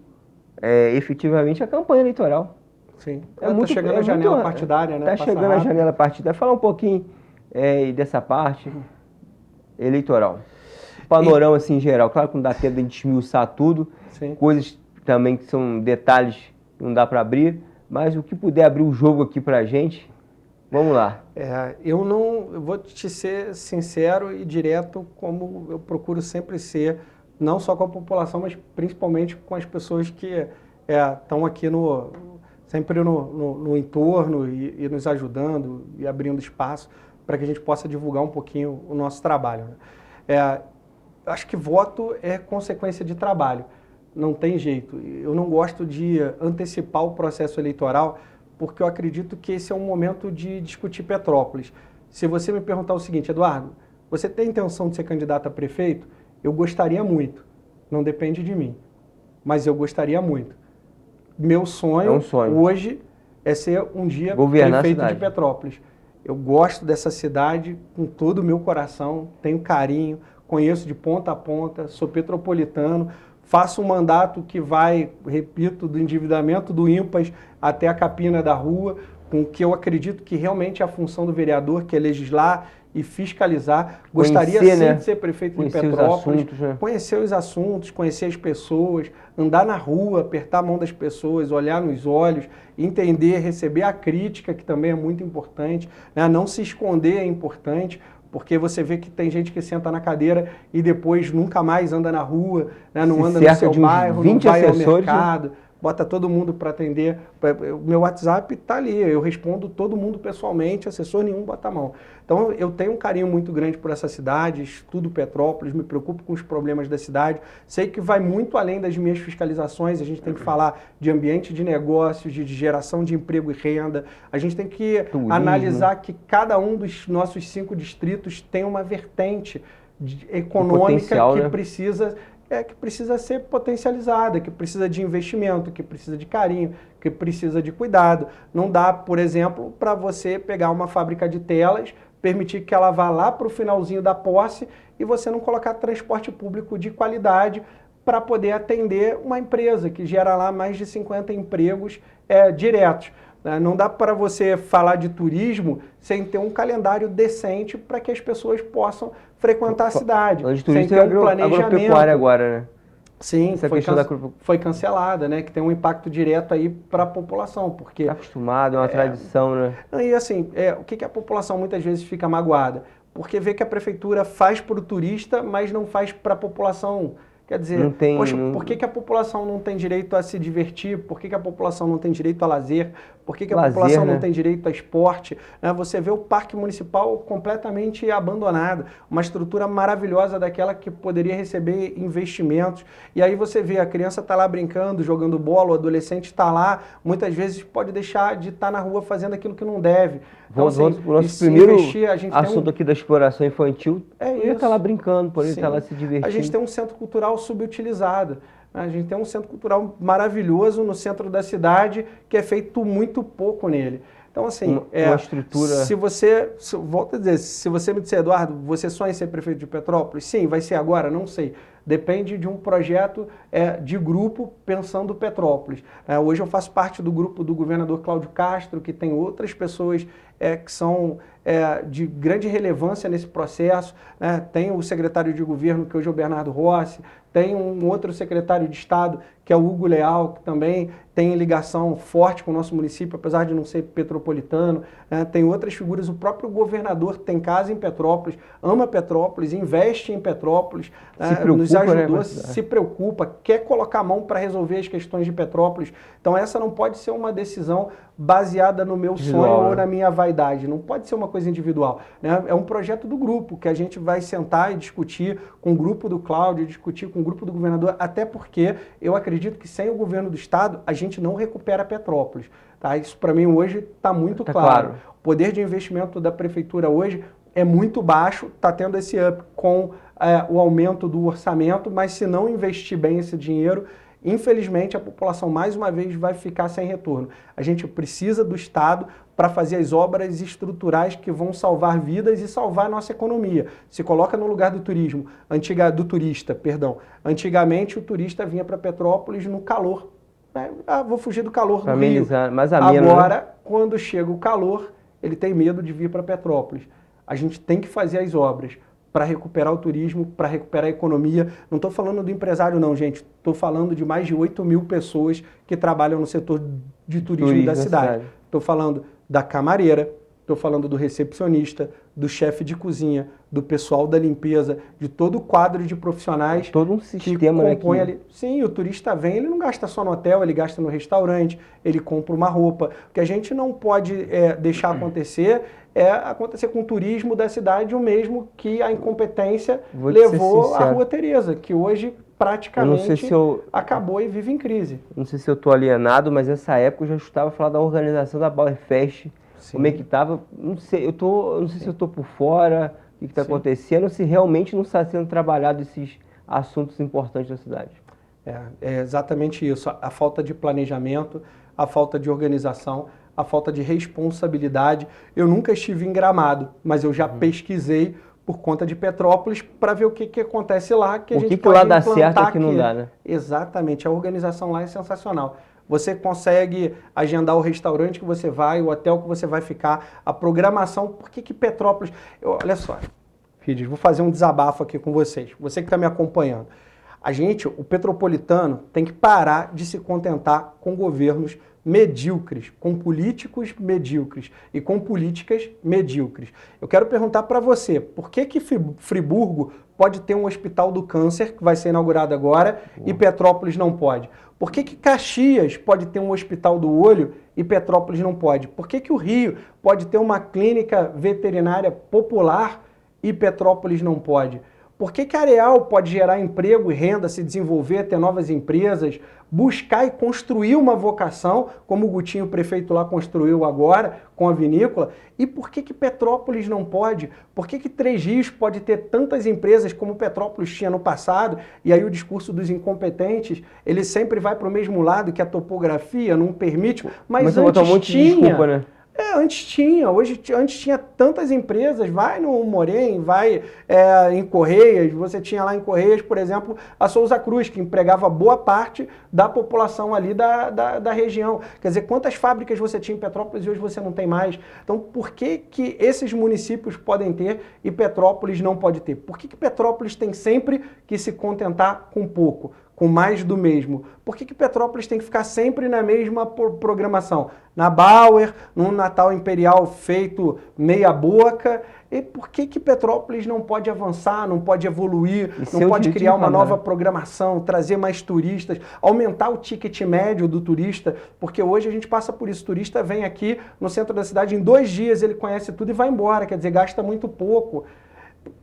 efetivamente a campanha eleitoral. Sim. Está chegando a janela partidária, né? Está chegando a janela partidária. Fala um pouquinho dessa parte eleitoral. Panorama assim em geral. Claro que não dá tempo de desmiuçar tudo. Sim. Coisas também que são detalhes que não dá para abrir. Mas o que puder abrir o jogo aqui para a gente, vamos lá. Eu vou te ser sincero e direto, como eu procuro sempre ser, não só com a população, mas principalmente com as pessoas que estão aqui sempre no entorno e nos ajudando e abrindo espaço para que a gente possa divulgar um pouquinho o nosso trabalho, né? Acho que voto é consequência de trabalho, não tem jeito. Eu não gosto de antecipar o processo eleitoral, porque eu acredito que esse é um momento de discutir Petrópolis. Se você me perguntar o seguinte, Eduardo, você tem intenção de ser candidato a prefeito? Eu gostaria muito, não depende de mim, mas eu gostaria muito. Meu sonho, hoje é ser um dia prefeito de Petrópolis. Eu gosto dessa cidade com todo o meu coração, tenho carinho, conheço de ponta a ponta, sou petropolitano, faço um mandato que vai, repito, do endividamento do IMPAS até a capina da rua, com o que eu acredito que realmente é a função do vereador, que é legislar e fiscalizar. Gostaria sim de ser prefeito de Petrópolis, conhecer os assuntos, conhecer as pessoas, andar na rua, apertar a mão das pessoas, olhar nos olhos, entender, receber a crítica, que também é muito importante, né? Não se esconder é importante, porque você vê que tem gente que senta na cadeira e depois nunca mais anda na rua, né? Não anda no seu bairro, não vai ao mercado, bota todo mundo para atender. O meu WhatsApp está ali, eu respondo todo mundo pessoalmente, assessor nenhum bota a mão. Então eu tenho um carinho muito grande por essa cidade, estudo Petrópolis, me preocupo com os problemas da cidade, sei que vai muito além das minhas fiscalizações, a gente tem que falar de ambiente de negócios, de geração de emprego e renda, a gente tem que analisar que cada um dos nossos 5 distritos tem uma vertente econômica que precisa ser potencializada, que precisa de investimento, que precisa de carinho, que precisa de cuidado. Não dá, por exemplo, para você pegar uma fábrica de telas, permitir que ela vá lá para o finalzinho da posse e você não colocar transporte público de qualidade para poder atender uma empresa que gera lá mais de 50 empregos diretos. Não dá para você falar de turismo sem ter um calendário decente para que as pessoas possam frequentar a cidade. Sem ter um planejamento. Agropecuária agora, né? Sim, foi cancelada, né? Que tem um impacto direto aí para a população, porque... Está acostumado, é uma tradição, né? E assim, o que a população muitas vezes fica magoada? Porque vê que a prefeitura faz para o turista, mas não faz para a população. Quer dizer, por que a população não tem direito a se divertir? Por que a população não tem direito a lazer? Por que a população não tem direito a esporte? Você vê o parque municipal completamente abandonado, uma estrutura maravilhosa daquela que poderia receber investimentos. E aí você vê, a criança está lá brincando, jogando bola, o adolescente está lá, muitas vezes pode deixar de estar na rua fazendo aquilo que não deve. Então, o nosso primeiro assunto aqui da exploração infantil está lá brincando, por ele estar lá se divertindo. A gente tem um centro cultural subutilizado. A gente tem um centro cultural maravilhoso no centro da cidade, que é feito muito pouco nele. Então, assim, uma estrutura... volto a dizer, se você me disser, Eduardo, você sonha em ser prefeito de Petrópolis? Sim, vai ser agora? Não sei. depende de um projeto de grupo pensando Petrópolis. Hoje eu faço parte do grupo do governador Cláudio Castro, que tem outras pessoas que são de grande relevância nesse processo, né? Tem o secretário de governo, que hoje é o Bernardo Rossi, tem um outro secretário de Estado, que é o Hugo Leal, que também tem ligação forte com o nosso município, apesar de não ser petropolitano. Tem outras figuras, o próprio governador tem casa em Petrópolis, ama Petrópolis, investe em Petrópolis, nos ajudou, se preocupa, quer colocar a mão para resolver as questões de Petrópolis. Então essa não pode ser uma decisão baseada no meu sonho ou na minha vaidade, não pode ser uma coisa individual, né? É um projeto do grupo, que a gente vai sentar e discutir com o grupo do Cláudio, discutir com o grupo do governador, até porque eu acredito que sem o governo do Estado, a gente não recupera Petrópolis. Tá? Isso para mim hoje está muito claro. O poder de investimento da prefeitura hoje é muito baixo, está tendo esse up com o aumento do orçamento, mas se não investir bem esse dinheiro, infelizmente a população mais uma vez vai ficar sem retorno. A gente precisa do Estado para fazer as obras estruturais que vão salvar vidas e salvar a nossa economia. Se coloca no lugar do turista. Antigamente o turista vinha para Petrópolis no calor. Vou fugir do calor do Rio. Agora, quando chega o calor, ele tem medo de vir para Petrópolis. A gente tem que fazer as obras para recuperar o turismo, para recuperar a economia. Não estou falando do empresário não, gente. Estou falando de mais de 8 mil pessoas que trabalham no setor de turismo da cidade. Estou falando da camareira, estou falando do recepcionista, do chefe de cozinha, do pessoal da limpeza, de todo o quadro de profissionais. Todo um sistema, que compõe ali. Sim, o turista vem, ele não gasta só no hotel, ele gasta no restaurante, ele compra uma roupa. O que a gente não pode deixar acontecer com o turismo da cidade, o mesmo que a incompetência levou à Rua Tereza, que hoje praticamente acabou e vive em crise. Não sei se eu estou alienado, mas nessa época eu já estava falando da organização da Bauer Fest. Sim. Como é que estava? Não sei, não sei se eu estou por fora, o que está acontecendo, ou se realmente não está sendo trabalhado esses assuntos importantes da cidade. É exatamente isso, a falta de planejamento, a falta de organização, a falta de responsabilidade. Eu nunca estive em Gramado, mas eu já pesquisei por conta de Petrópolis para ver o que acontece lá, que a gente pode lá dá certo aqui não dá, né? Exatamente, a organização lá é sensacional. Você consegue agendar o restaurante que você vai, o hotel que você vai ficar, a programação. Por que Petrópolis... Olha só, filhos, vou fazer um desabafo aqui com vocês. Você que está me acompanhando. O petropolitano, tem que parar de se contentar com governos medíocres, com políticos medíocres e com políticas medíocres. Eu quero perguntar para você, por que Friburgo pode ter um hospital do câncer, que vai ser inaugurado agora, e Petrópolis não pode? Por que Caxias pode ter um hospital do olho e Petrópolis não pode? Por que o Rio pode ter uma clínica veterinária popular e Petrópolis não pode? Por que Areal pode gerar emprego e renda, se desenvolver, ter novas empresas, buscar e construir uma vocação, como o Gutinho, prefeito lá, construiu agora com a vinícola? E por que Petrópolis não pode? Por que Três Rios pode ter tantas empresas como Petrópolis tinha no passado? E aí o discurso dos incompetentes, ele sempre vai para o mesmo lado, que a topografia não permite, mas antes um monte de desculpa, né? Antes tinha tantas empresas, vai no Morém, vai em Correias, você tinha lá em Correias, por exemplo, a Souza Cruz, que empregava boa parte da população ali da região. Quer dizer, quantas fábricas você tinha em Petrópolis e hoje você não tem mais? Então, por que esses municípios podem ter e Petrópolis não pode ter? Por que Petrópolis tem sempre que se contentar com pouco? Com mais do mesmo? Por que Petrópolis tem que ficar sempre na mesma programação? Na Bauer, num Natal Imperial feito meia boca? E por que Petrópolis não pode avançar, não pode evoluir, não pode criar uma nova programação, trazer mais turistas, aumentar o ticket médio do turista? Porque hoje a gente passa por isso. O turista vem aqui no centro da cidade, em 2 dias ele conhece tudo e vai embora, quer dizer, gasta muito pouco.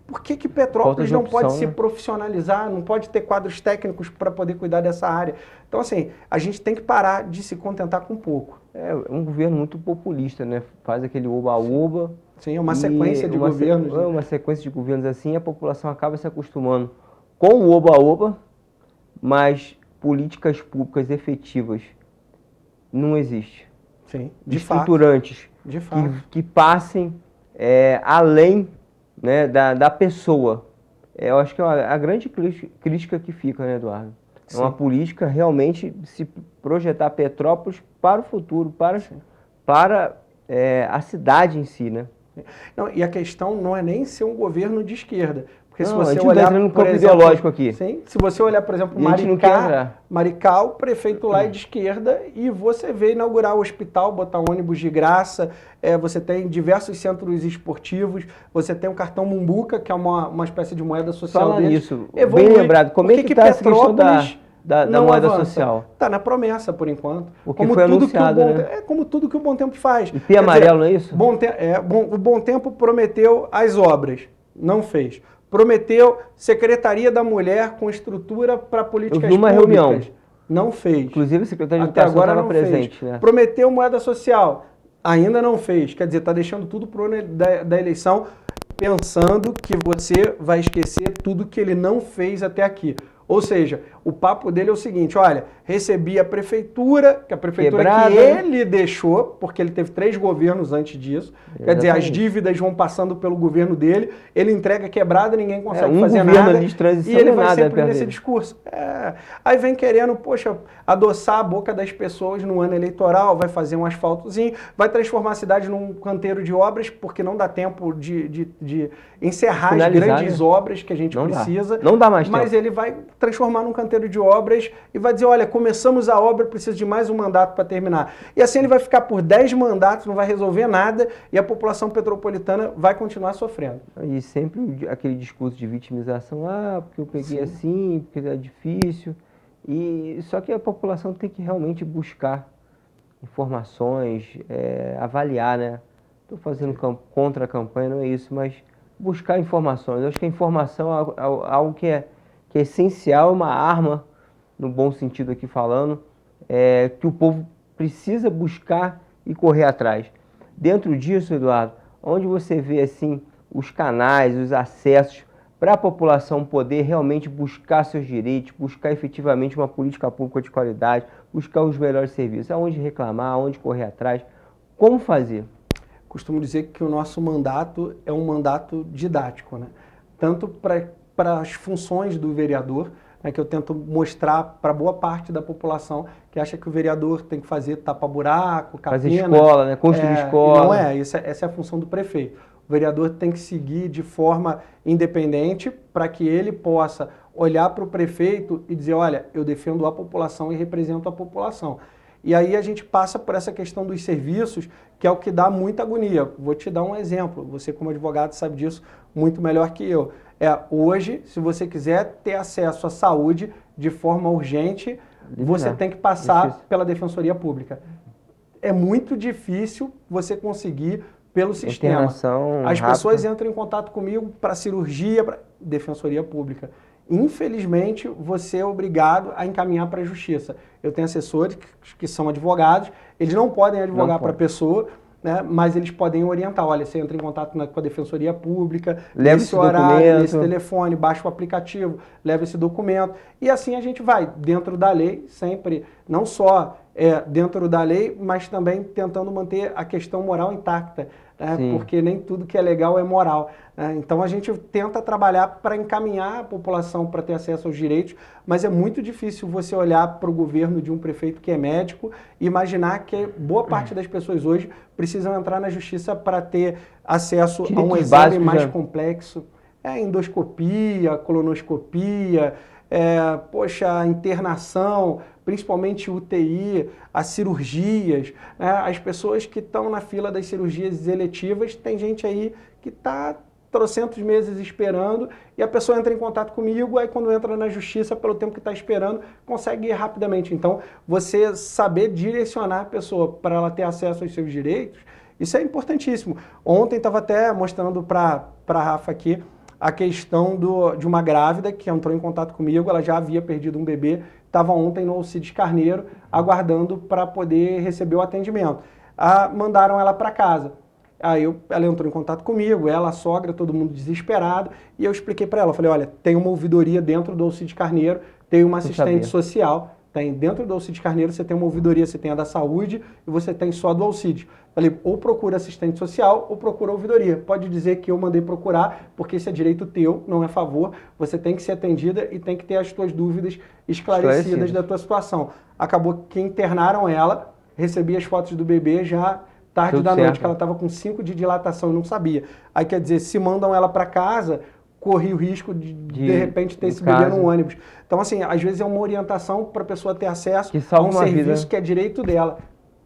Por que Petrópolis não pode se profissionalizar, não pode ter quadros técnicos para poder cuidar dessa área? Então, assim, a gente tem que parar de se contentar com pouco. É um governo muito populista, né? Faz aquele oba-oba. Sim, é uma sequência de governos. É uma sequência de governos assim, a população acaba se acostumando com o oba-oba, mas políticas públicas efetivas não existe. Sim, estruturantes, de fato. Que passem além, né, da pessoa. eu acho que é a grande crítica que fica, né, Eduardo? É uma política realmente de se projetar Petrópolis para o futuro, para a cidade em si, né? Não, e a questão não é nem ser um governo de esquerda. Porque se Não, a você gente não tá olhar, entrando no por campo exemplo, ideológico aqui. Sim, se você olhar, por exemplo, E a gente não quer entrar. Maricá, o prefeito lá é de esquerda e você vê inaugurar o hospital, botar ônibus de graça, você tem diversos centros esportivos, você tem o cartão Mumbuca, que é uma espécie de moeda social Fala deles. nisso, bem lembrado. Como é que está essa questão da não moeda avança? social? Está na promessa, por enquanto. Porque foi anunciado, né? Como tudo que o Bom Tempo faz. IP amarelo, não é isso? O Bom Tempo prometeu as obras, não fez. Prometeu Secretaria da Mulher com estrutura para políticas Eu vi uma públicas. reunião. Não fez. Inclusive o secretário de Até Educação agora estava não presente, fez. né? Prometeu moeda social. Ainda não fez. Quer dizer, está deixando tudo pro ano da eleição, pensando que você vai esquecer tudo que ele não fez até aqui. Ou seja, o papo dele é o seguinte, olha, recebi a prefeitura, que Quebrada, que ele deixou, porque ele teve 3 governos antes disso. Quer dizer, as dívidas vão passando pelo governo dele, ele entrega quebrada, ninguém consegue fazer nada. Ali de transição e ele vai nada, sempre nesse discurso. Aí vem querendo, poxa, adoçar a boca das pessoas no ano eleitoral, vai fazer um asfaltozinho, vai transformar a cidade num canteiro de obras, porque não dá tempo de encerrar finalizar, as grandes obras que a gente precisa. Não dá mais tempo. Mas ele vai transformar num canteiro de obras e vai dizer, olha, começamos a obra, precisa de mais um mandato para terminar. E assim ele vai ficar por 10 mandatos, não vai resolver nada e a população petropolitana vai continuar sofrendo. E sempre aquele discurso de vitimização, porque eu peguei assim, porque é difícil. Só que a população tem que realmente buscar informações, avaliar, né? Estou fazendo contra a campanha, não é isso, mas buscar informações. Eu acho que a informação é algo que é essencial, é uma arma, no bom sentido aqui falando, que o povo precisa buscar e correr atrás. Dentro disso, Eduardo, onde você vê assim os canais, os acessos para a população poder realmente buscar seus direitos, buscar efetivamente uma política pública de qualidade, buscar os melhores serviços, aonde reclamar, aonde correr atrás, como fazer? Costumo dizer que o nosso mandato é um mandato didático, né? Tanto para as funções do vereador, né, que eu tento mostrar para boa parte da população que acha que o vereador tem que fazer tapa-buraco, capina. Fazer escola, né? Construir escola. Não essa é a função do prefeito. O vereador tem que seguir de forma independente para que ele possa olhar para o prefeito e dizer, olha, eu defendo a população e represento a população. E aí a gente passa por essa questão dos serviços, que é o que dá muita agonia. Vou te dar um exemplo, você como advogado sabe disso muito melhor que eu. Hoje, se você quiser ter acesso à saúde de forma urgente, você tem que passar pela Defensoria Pública. É muito difícil você conseguir pelo sistema. As pessoas entram em contato comigo para cirurgia, para Defensoria Pública. Infelizmente, você é obrigado a encaminhar para a Justiça. Eu tenho assessores que são advogados, eles não podem advogar para a pessoa, né, mas eles podem orientar. Olha, você entra em contato com a Defensoria Pública, leva nesse horário, nesse telefone, baixa o aplicativo, leva esse documento. E assim a gente vai, dentro da lei, sempre, não só dentro da lei, mas também tentando manter a questão moral intacta, né, porque nem tudo que é legal é moral. Então a gente tenta trabalhar para encaminhar a população para ter acesso aos direitos, mas é muito difícil você olhar para o governo de um prefeito que é médico e imaginar que boa parte das pessoas hoje precisam entrar na justiça para ter acesso a um exame mais complexo. Endoscopia, colonoscopia, internação, principalmente UTI, as cirurgias, né? As pessoas que estão na fila das cirurgias eletivas, tem gente aí que está trocentos meses esperando e a pessoa entra em contato comigo, aí quando entra na justiça, pelo tempo que está esperando, consegue ir rapidamente. Então, você saber direcionar a pessoa para ela ter acesso aos seus direitos, isso é importantíssimo. Ontem estava até mostrando para a Rafa aqui a questão de uma grávida que entrou em contato comigo, ela já havia perdido um bebê, estava ontem no Alcides Carneiro, aguardando para poder receber o atendimento. Mandaram ela para casa. Aí ela entrou em contato comigo, ela, a sogra, todo mundo desesperado, e eu expliquei para ela, falei, olha, tem uma ouvidoria dentro do Alcides Carneiro, tem uma assistente social, Tem, dentro do Alcides Carneiro, você tem uma ouvidoria, você tem a da saúde e você tem só do Alcides. Falei, ou procura assistente social ou procura ouvidoria. Pode dizer que eu mandei procurar, porque esse é direito teu, não é favor. Você tem que ser atendida e tem que ter as tuas dúvidas esclarecidas da tua situação. Acabou que internaram ela, recebi as fotos do bebê já tarde Tudo da certo. noite, que ela estava com 5 de dilatação e não sabia. Aí quer dizer, se mandam ela para casa, corri o risco de repente ter em esse bebê casa. no ônibus. Então assim, às vezes é uma orientação para a pessoa ter acesso Que a salva um uma vida. serviço que é direito dela.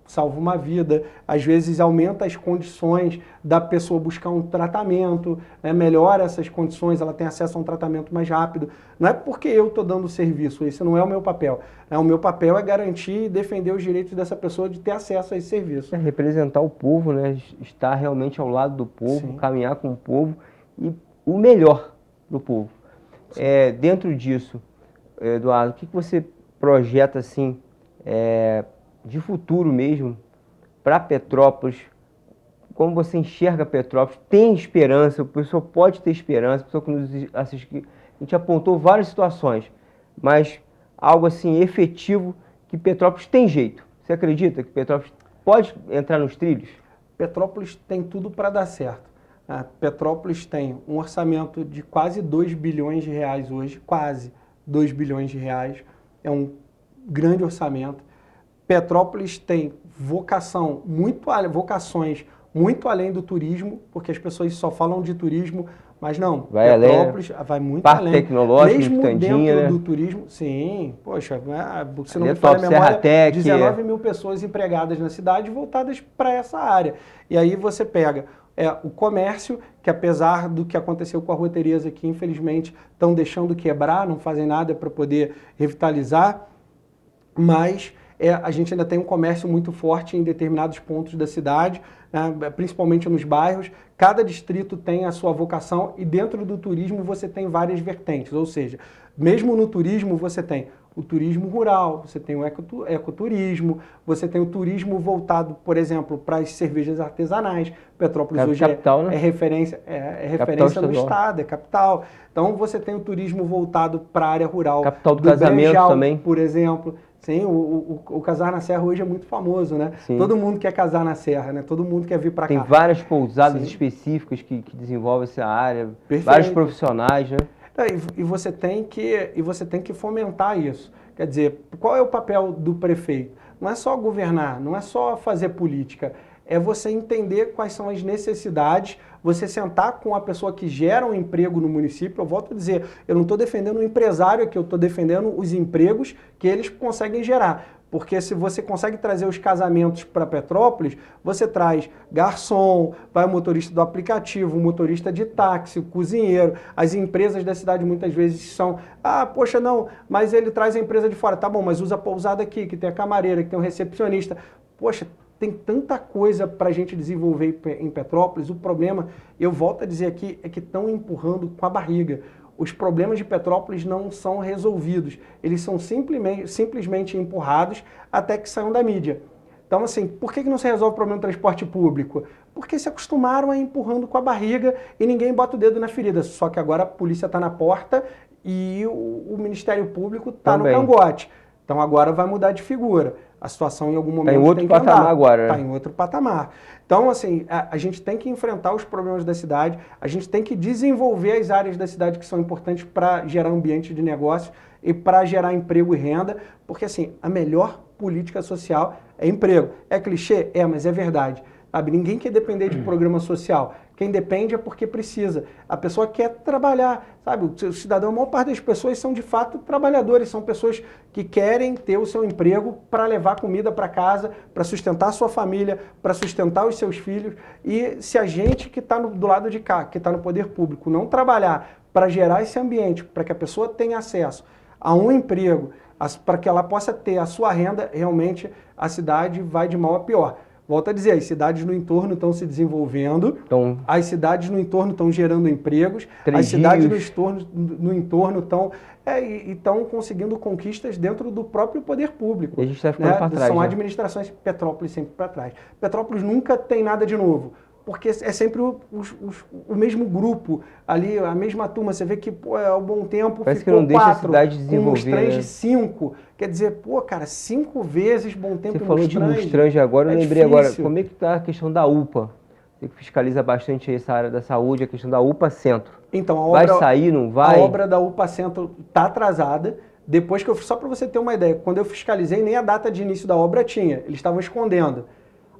Salva uma vida, às vezes aumenta as condições da pessoa buscar um tratamento, né? Melhora essas condições, ela tem acesso a um tratamento mais rápido. Não é porque eu estou dando serviço, esse não é o meu papel. O meu papel é garantir e defender os direitos dessa pessoa de ter acesso a esse serviço. É representar o povo, né? Estar realmente ao lado do povo, Sim. caminhar com o povo e o melhor para o povo. Dentro disso, Eduardo, o que você projeta assim, de futuro mesmo para Petrópolis? Como você enxerga Petrópolis? Tem esperança? O pessoal pode ter esperança? A pessoa que nos assiste, a gente apontou várias situações, mas algo assim efetivo que Petrópolis tem jeito. Você acredita que Petrópolis pode entrar nos trilhos? Petrópolis tem tudo para dar certo. Petrópolis tem um orçamento de quase 2 bilhões de reais hoje, quase 2 bilhões de reais. É um grande orçamento. Petrópolis tem vocações muito além do turismo, porque as pessoas só falam de turismo, mas não, Vai Petrópolis além, vai muito Parque além. Tecnológico, Mesmo Quitandinha, dentro né? do turismo, sim, poxa, se não Ali me é falha a top, memória, Serratec, 19 mil pessoas empregadas na cidade voltadas para essa área. E aí você pega o comércio, que apesar do que aconteceu com a Rua Tereza, que infelizmente estão deixando quebrar, não fazem nada para poder revitalizar, mas a gente ainda tem um comércio muito forte em determinados pontos da cidade, né, principalmente nos bairros. Cada distrito tem a sua vocação e dentro do turismo você tem várias vertentes, ou seja, mesmo no turismo você tem o turismo rural, você tem o ecoturismo, você tem o turismo voltado, por exemplo, para as cervejas artesanais. Petrópolis hoje capital, né? é referência no estado, é capital. Então você tem o turismo voltado para a área rural. Capital do casamento Brejal, também. por exemplo. Sim, o Casar na Serra hoje é muito famoso, né? Sim. Todo mundo quer casar na Serra, né? Todo mundo quer vir para cá. Tem várias pousadas Sim. específicas que desenvolvem essa área, Perfeito. vários profissionais, né? E você tem que fomentar isso. Quer dizer, qual é o papel do prefeito? Não é só governar, não é só fazer política, é você entender quais são as necessidades, você sentar com a pessoa que gera um emprego no município. Eu volto a dizer, eu não estou defendendo o empresário aqui, eu estou defendendo os empregos que eles conseguem gerar. Porque se você consegue trazer os casamentos para Petrópolis, você traz garçom, vai o motorista do aplicativo, o motorista de táxi, o cozinheiro. As empresas da cidade muitas vezes são, poxa, não, mas ele traz a empresa de fora. Tá bom, mas usa a pousada aqui, que tem a camareira, que tem o recepcionista. Poxa, tem tanta coisa para a gente desenvolver em Petrópolis. O problema, eu volto a dizer aqui, é que estão empurrando com a barriga. Os problemas de Petrópolis não são resolvidos. Eles são simplesmente empurrados até que saiam da mídia. Então, assim, por que não se resolve o problema do transporte público? Porque se acostumaram a ir empurrando com a barriga e ninguém bota o dedo na ferida. Só que agora a polícia está na porta e o Ministério Público está no cangote. Então agora vai mudar de figura. A situação em algum momento tem outro tem que patamar andar. agora, né? Está em outro patamar. Então, assim, a gente tem que enfrentar os problemas da cidade, a gente tem que desenvolver as áreas da cidade que são importantes para gerar ambiente de negócio e para gerar emprego e renda, porque, assim, a melhor política social é emprego. É clichê? Mas é verdade. Sabe? Ninguém quer depender de programa social. Quem depende é porque precisa. A pessoa quer trabalhar, sabe? O cidadão, a maior parte das pessoas são de fato trabalhadores, são pessoas que querem ter o seu emprego para levar comida para casa, para sustentar a sua família, para sustentar os seus filhos. E se a gente que está do lado de cá, que está no poder público, não trabalhar para gerar esse ambiente, para que a pessoa tenha acesso a um emprego, para que ela possa ter a sua renda, realmente a cidade vai de mal a pior. Volto a dizer, as cidades no entorno estão se desenvolvendo, as cidades no entorno estão gerando empregos, as cidades no entorno estão conseguindo conquistas dentro do próprio poder público. E a gente está ficando para trás. São né? administrações, Petrópolis sempre para trás. Petrópolis nunca tem nada de novo. porque é sempre o mesmo grupo ali, a mesma turma. Você vê que, pô, há um bom tempo parece ficou que não deixa a 4, cidade com desenvolver, Mustrange né? 5. Quer dizer, pô, cara, 5 vezes bom tempo Você falou de Mustrange. Mustrange agora, eu É lembrei agora, difícil. como é que está a questão da UPA? Você que fiscaliza bastante essa área da saúde, a questão da UPA Centro. Então, a Vai obra, sair, não vai? A obra da UPA Centro está atrasada. Depois que só para você ter uma ideia, quando eu fiscalizei, nem a data de início da obra tinha. Eles estavam escondendo.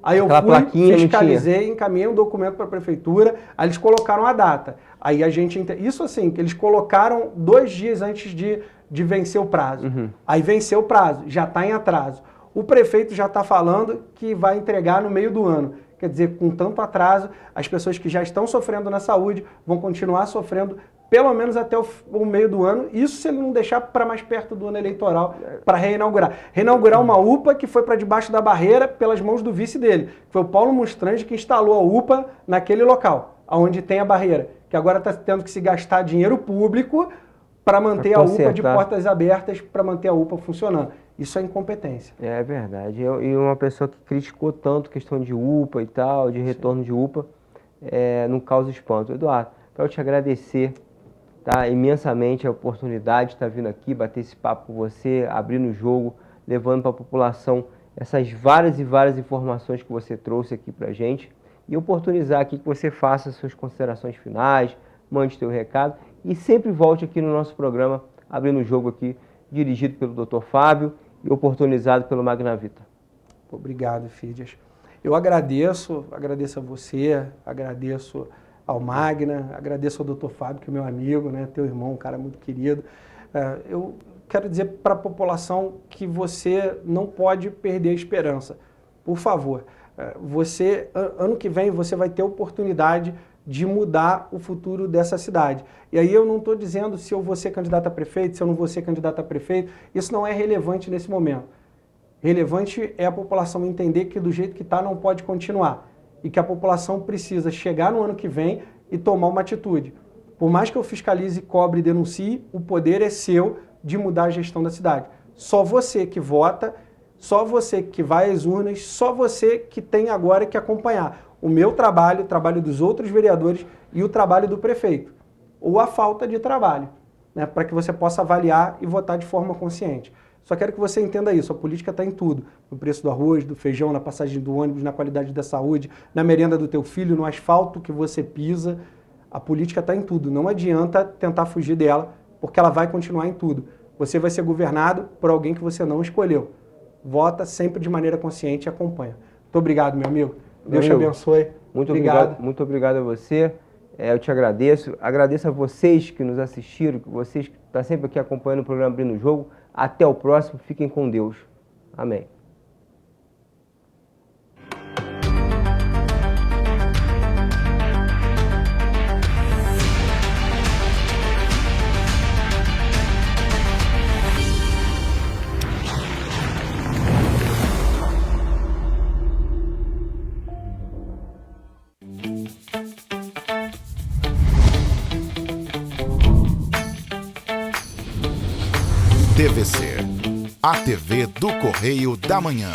Aí eu Aquela fui, plaquinha não fiscalizei, encaminhei um documento para a prefeitura, aí eles colocaram a data. Aí a gente... Isso assim, que eles colocaram 2 dias antes de vencer o prazo. Aí venceu o prazo, já está em atraso. O prefeito já está falando que vai entregar no meio do ano. Quer dizer, com tanto atraso, as pessoas que já estão sofrendo na saúde vão continuar sofrendo pelo menos até o meio do ano. Isso se ele não deixar para mais perto do ano eleitoral para reinaugurar. Reinaugurar uma UPA que foi para debaixo da barreira pelas mãos do vice dele. Foi o Paulo Mustrange que instalou a UPA naquele local, onde tem a barreira. Que agora está tendo que se gastar dinheiro público para manter a UPA de portas abertas, para manter a UPA funcionando. Isso é incompetência. É verdade. E uma pessoa que criticou tanto a questão de UPA e tal, de retorno de UPA, não causa espanto. Eduardo, quero te agradecer, tá, imensamente a oportunidade de estar vindo aqui, bater esse papo com você, abrindo o jogo, levando para a população essas várias e várias informações que você trouxe aqui para a gente e oportunizar aqui que você faça suas considerações finais, mande seu recado e sempre volte aqui no nosso programa, abrindo o jogo aqui, dirigido pelo Dr. Fábio e oportunizado pelo Magnavita. Obrigado, Fídias. Eu agradeço a você, agradeço ao Magna, agradeço ao Dr. Fábio, que é meu amigo, né, teu irmão, um cara muito querido. Eu quero dizer para a população que você não pode perder a esperança. Por favor, ano que vem você vai ter oportunidade de mudar o futuro dessa cidade. E aí eu não estou dizendo se eu vou ser candidato a prefeito, se eu não vou ser candidato a prefeito, isso não é relevante nesse momento. Relevante é a população entender que do jeito que está não pode continuar e que a população precisa chegar no ano que vem e tomar uma atitude. Por mais que eu fiscalize, cobre e denuncie, o poder é seu de mudar a gestão da cidade. Só você que vota, só você que vai às urnas, só você que tem agora que acompanhar o meu trabalho, o trabalho dos outros vereadores e o trabalho do prefeito, ou a falta de trabalho, né, para que você possa avaliar e votar de forma consciente. Só quero que você entenda isso, a política está em tudo, no preço do arroz, do feijão, na passagem do ônibus, na qualidade da saúde, na merenda do teu filho, no asfalto que você pisa, a política está em tudo, não adianta tentar fugir dela, porque ela vai continuar em tudo. Você vai ser governado por alguém que você não escolheu. Vota sempre de maneira consciente e acompanha. Muito obrigado, meu amigo. Deus te abençoe. Muito obrigado a você. Eu te agradeço. Agradeço a vocês que nos assistiram, vocês que estão sempre aqui acompanhando o programa Abrindo o Jogo. Até o próximo. Fiquem com Deus. Amém. TVC, a TV do Correio da Manhã.